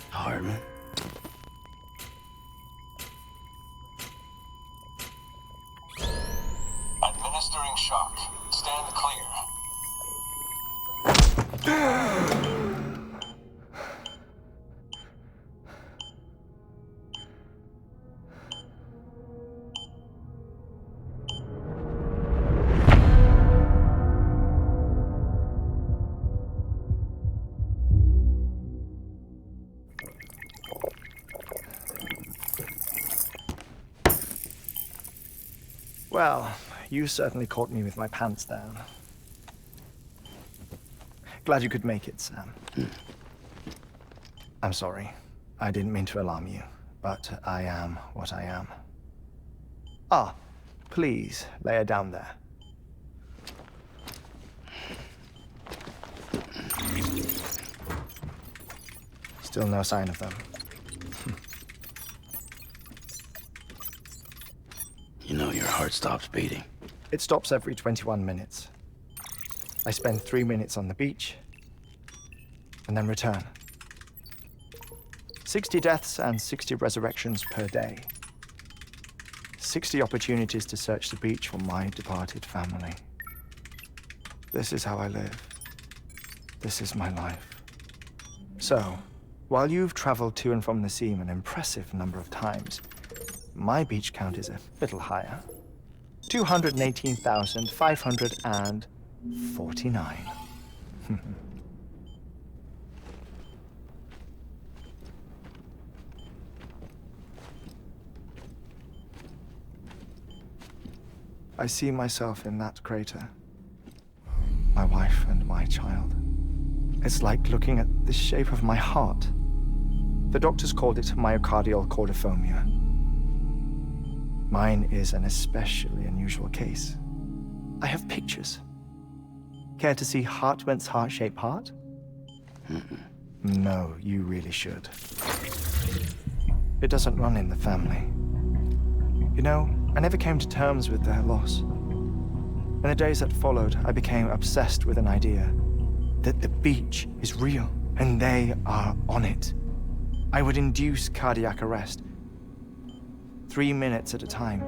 Heartman? Administering shock. Stand clear. Well, you certainly caught me with my pants down. Glad you could make it, Sam. I'm sorry. I didn't mean to alarm you, but I am what I am. Ah, please, lay her down there. Still no sign of them. You know your heart stops beating. It stops every 21 minutes. I spend 3 minutes on the beach, and then return. 60 deaths and 60 resurrections per day. 60 opportunities to search the beach for my departed family. This is how I live. This is my life. So, while you've traveled to and from the sea an impressive number of times, my beach count is a little higher. 218,549. I see myself in that crater. My wife and my child. It's like looking at the shape of my heart. The doctors called it myocardial cordiformia. Mine is an especially unusual case. I have pictures. Care to see Heartman's heart-shaped heart? No, you really should. It doesn't run in the family. You know, I never came to terms with their loss. In the days that followed, I became obsessed with an idea that the beach is real and they are on it. I would induce cardiac arrest, 3 minutes at a time,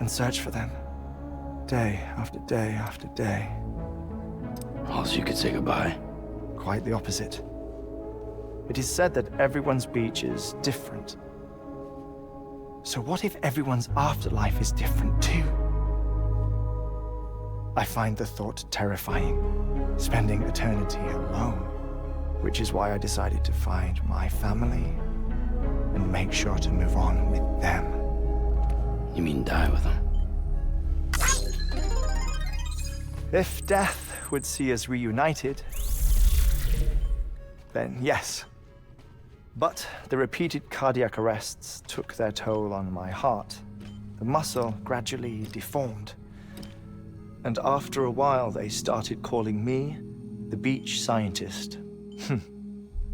and search for them, day after day after day. Also, you could say goodbye. Quite the opposite. It is said that everyone's beach is different. So what if everyone's afterlife is different too? I find the thought terrifying, spending eternity alone, which is why I decided to find my family and make sure to move on with them. You mean die with them? If death would see us reunited, then yes. But the repeated cardiac arrests took their toll on my heart. The muscle gradually deformed. And after a while, they started calling me the beach scientist.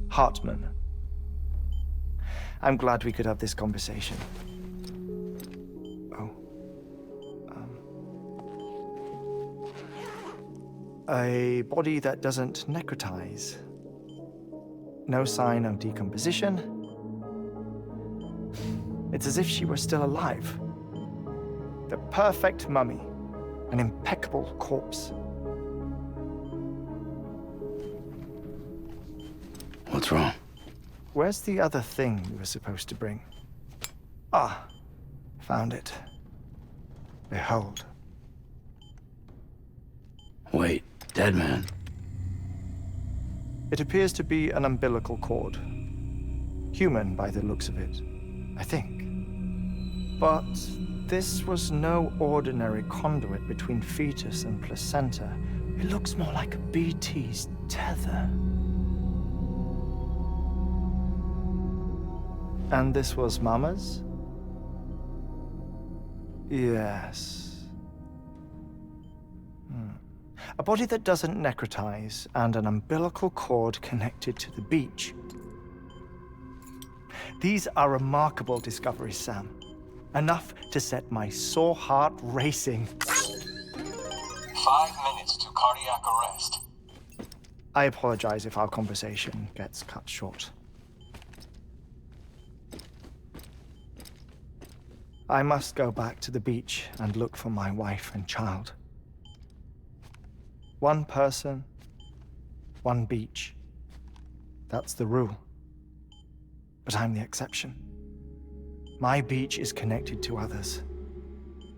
Heartman. I'm glad we could have this conversation. Oh. A body that doesn't necrotize. No sign of decomposition. It's as if she were still alive. The perfect mummy. An impeccable corpse. What's wrong? Where's the other thing you were supposed to bring? Ah, found it. Behold. Wait, dead man? It appears to be an umbilical cord. Human by the looks of it, I think. But this was no ordinary conduit between fetus and placenta. It looks more like a BT's tether. And this was Mama's? Yes. A body that doesn't necrotize and an umbilical cord connected to the beach. These are remarkable discoveries, Sam. Enough to set my sore heart racing. 5 minutes to cardiac arrest. I apologize if our conversation gets cut short. I must go back to the beach and look for my wife and child. One person, one beach. That's the rule. But I'm the exception. My beach is connected to others,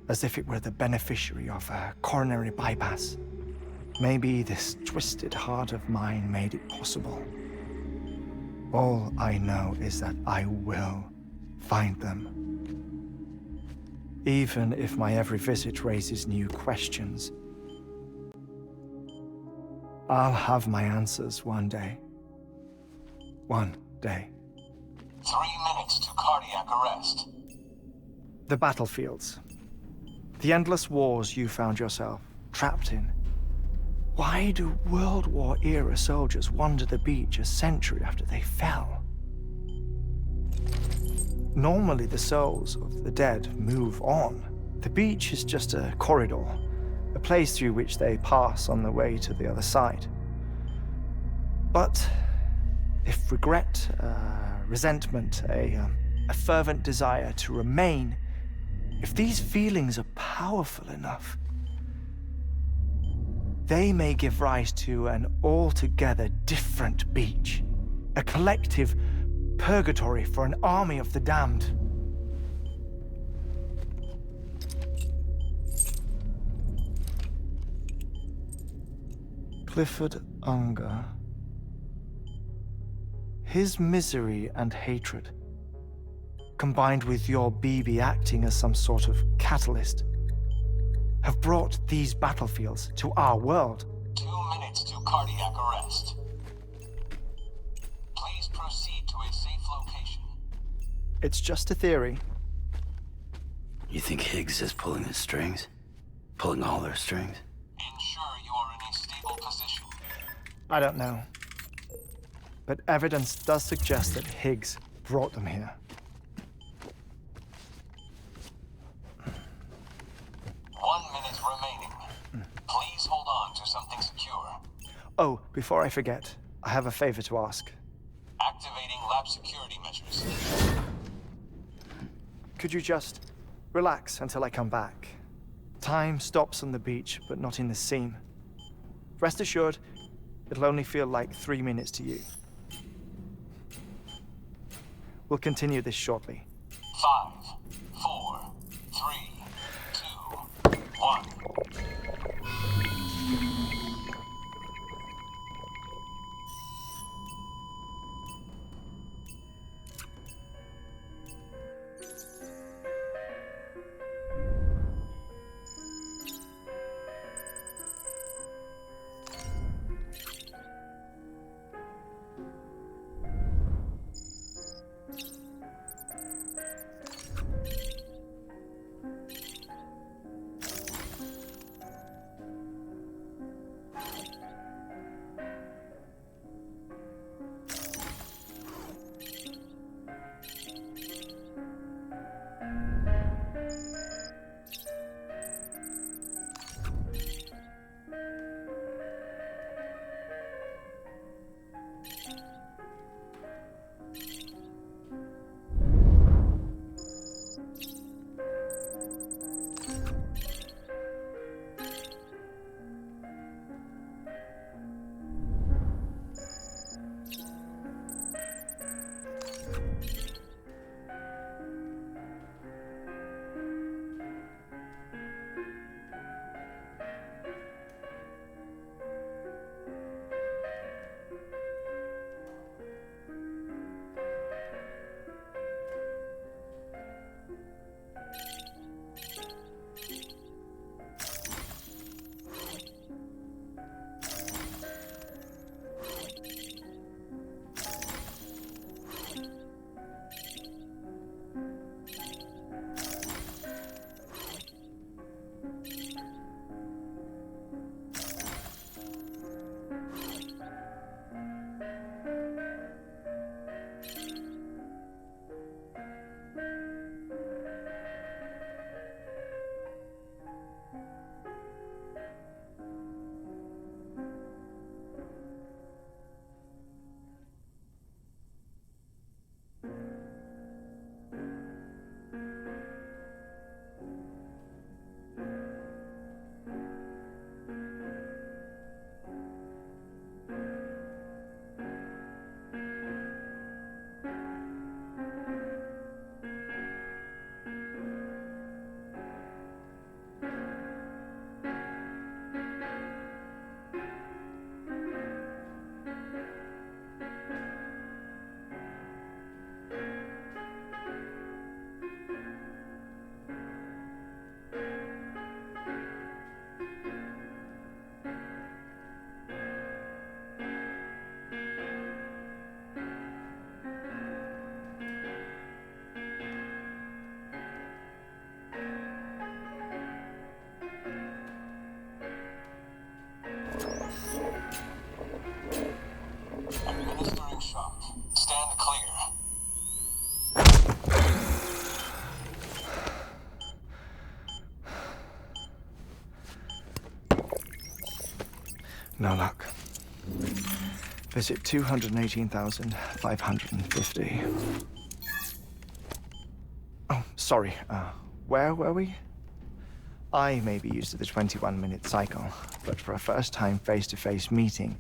as if it were the beneficiary of a coronary bypass. Maybe this twisted heart of mine made it possible. All I know is that I will find them. Even if my every visit raises new questions, I'll have my answers one day. One day. 3 minutes to cardiac arrest. The battlefields. The endless wars you found yourself trapped in. Why do World War era soldiers wander the beach a century after they fell? Normally the souls of the dead move on. The beach is just a corridor, a place through which they pass on the way to the other side. But if regret, resentment, a fervent desire to remain, if these feelings are powerful enough, they may give rise to an altogether different beach, a collective purgatory for an army of the damned. Clifford Unger. His misery and hatred, combined with your BB acting as some sort of catalyst, have brought these battlefields to our world. 2 minutes to cardiac arrest. Please proceed to a safe location. It's just a theory. You think Higgs is pulling the strings? Pulling all their strings? Ensure you are in a stable position. I don't know. But evidence does suggest that Higgs brought them here. 1 minute remaining. Please hold on to something secure. Oh, before I forget, I have a favor to ask. Activating lab security measures. Could you just relax until I come back? Time stops on the beach, but not in the scene. Rest assured, it'll only feel like 3 minutes to you. We'll continue this shortly. 5, 4, 3, 2, 1. No luck. Visit 218,550. Oh, sorry. Where were we? I may be used to the 21-minute cycle, but for a first-time face-to-face meeting,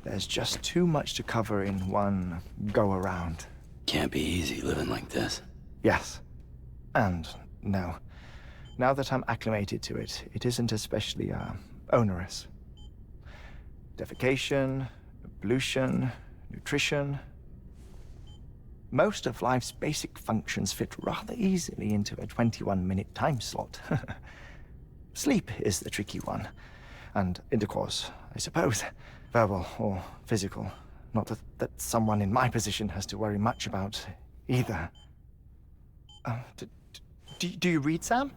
there's just too much to cover in one go-around. Can't be easy living like this. Yes. And no. Now that I'm acclimated to it, it isn't especially, onerous. Defecation, ablution, nutrition. Most of life's basic functions fit rather easily into a 21-minute time slot. Sleep is the tricky one. And intercourse, I suppose. Verbal or physical. Not that someone in my position has to worry much about either. Do you read, Sam?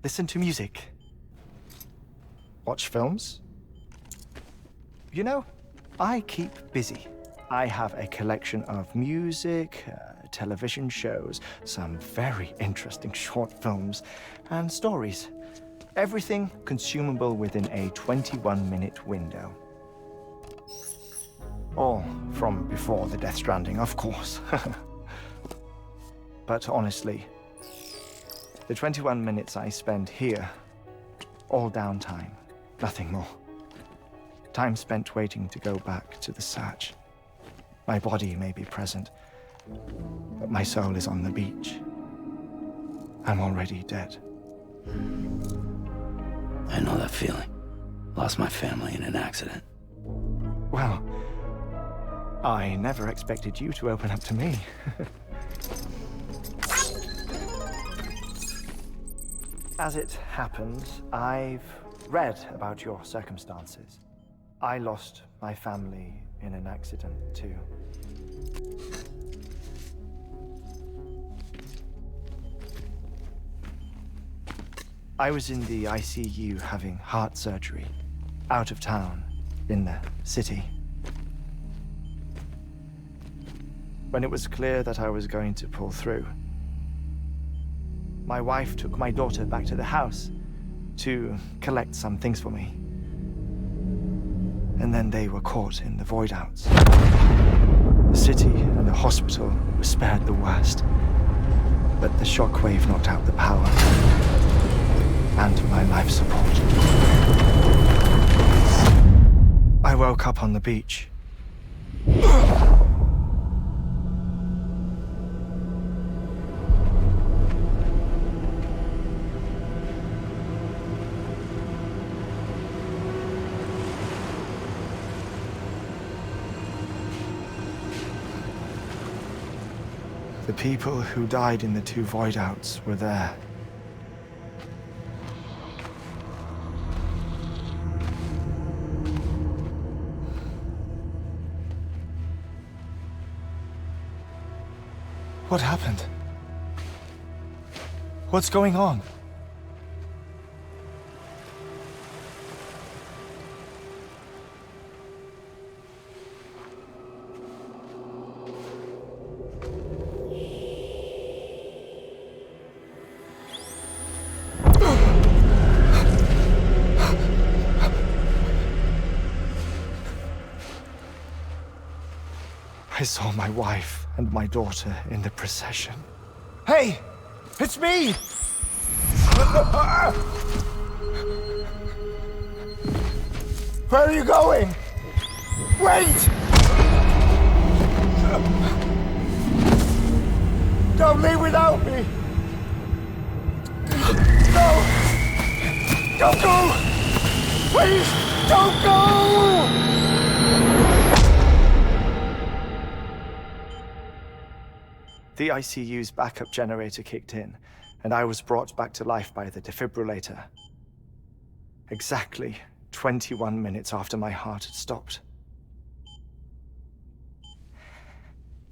Listen to music. Watch films. You know, I keep busy. I have a collection of music, television shows, some very interesting short films, and stories. Everything consumable within a 21-minute window. All from before the Death Stranding, of course. But honestly, the 21 minutes I spend here, all downtime, nothing more. Time spent waiting to go back to the search. My body may be present, but my soul is on the beach. I'm already dead. I know that feeling. Lost my family in an accident. Well, I never expected you to open up to me. As it happens, I've read about your circumstances. I lost my family in an accident, too. I was in the ICU having heart surgery, out of town, in the city. When it was clear that I was going to pull through, my wife took my daughter back to the house to collect some things for me. And then they were caught in the void-outs. The city and the hospital were spared the worst, but the shockwave knocked out the power and my life support. I woke up on the beach. The people who died in the two void-outs were there. What happened? What's going on? I saw my wife and my daughter in the procession. Hey! It's me! Where are you going? Wait! Don't leave without me! No! Don't go! Please, don't go! The ICU's backup generator kicked in, and I was brought back to life by the defibrillator. Exactly 21 minutes after my heart had stopped.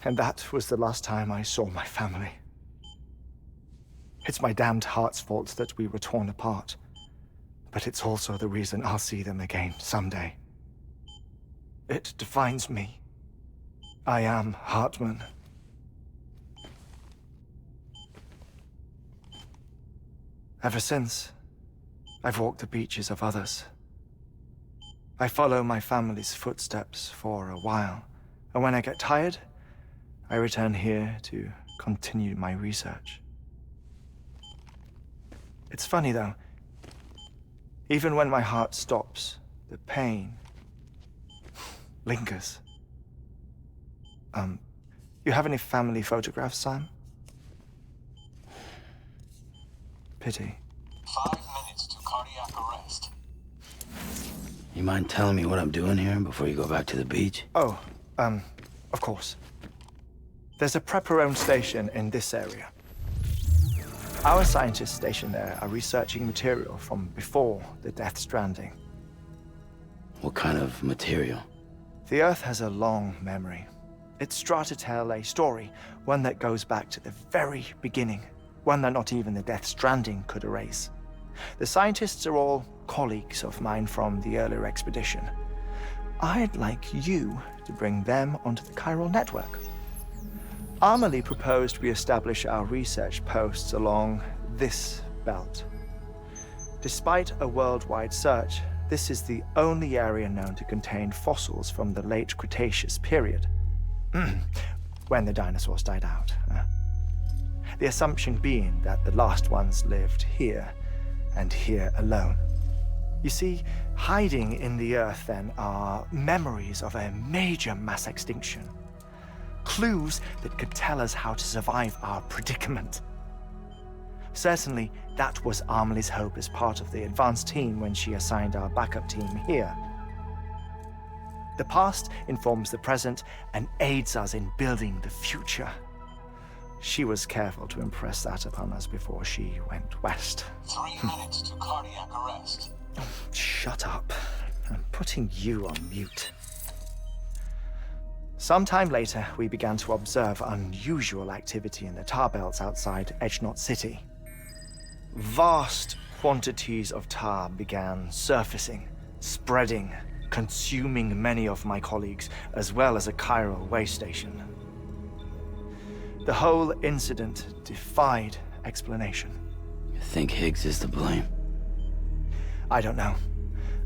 And that was the last time I saw my family. It's my damned heart's fault that we were torn apart, but it's also the reason I'll see them again someday. It defines me. I am Heartman. Ever since, I've walked the beaches of others, I follow my family's footsteps for a while, and when I get tired, I return here to continue my research. It's funny though, even when my heart stops, the pain lingers. You have any family photographs, Sam? Pity. 5 minutes to cardiac arrest. You mind telling me what I'm doing here before you go back to the beach? Oh, of course. There's a prep-your-own station in this area. Our scientists stationed there are researching material from before the Death Stranding. What kind of material? The Earth has a long memory. It's trying to tell a story, one that goes back to the very beginning, one that not even the Death Stranding could erase. The scientists are all colleagues of mine from the earlier expedition. I'd like you to bring them onto the chiral network. Amelie proposed we establish our research posts along this belt. Despite a worldwide search, this is the only area known to contain fossils from the late Cretaceous period, when the dinosaurs died out. The assumption being that the last ones lived here, and here alone. You see, hiding in the Earth then are memories of a major mass extinction. Clues that could tell us how to survive our predicament. Certainly, that was Amelie's hope as part of the advanced team when she assigned our backup team here. The past informs the present and aids us in building the future. She was careful to impress that upon us before she went west. 3 minutes to cardiac arrest. Shut up. I'm putting you on mute. Sometime later, we began to observe unusual activity in the tar belts outside Edgenot City. Vast quantities of tar began surfacing, spreading, consuming many of my colleagues, as well as a chiral way station. The whole incident defied explanation. You think Higgs is to blame? I don't know,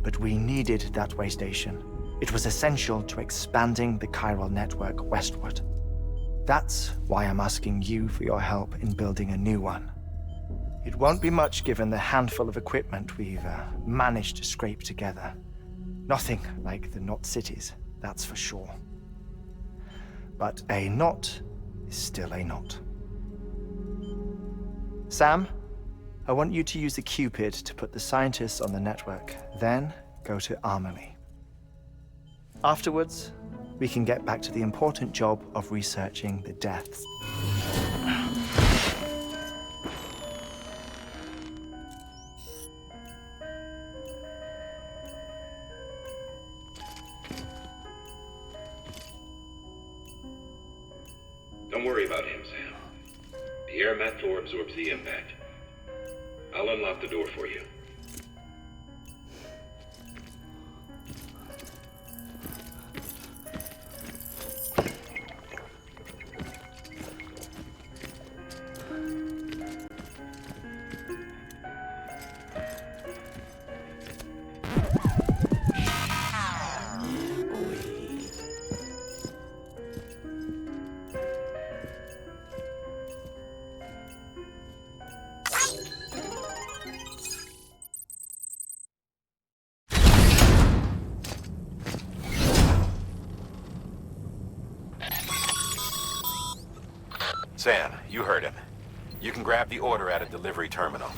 but we needed that way station. It was essential to expanding the chiral network westward. That's why I'm asking you for your help in building a new one. It won't be much given the handful of equipment we've managed to scrape together. Nothing like the knot cities, that's for sure. But a knot is still a knot. Sam, I want you to use the Cupid to put the scientists on the network, then go to Amelie. Afterwards, we can get back to the important job of researching the deaths. Don't worry about him, Sam. The air mat floor absorbs the impact. I'll unlock the door for you. Sam, you heard him. You can grab the order at a delivery terminal.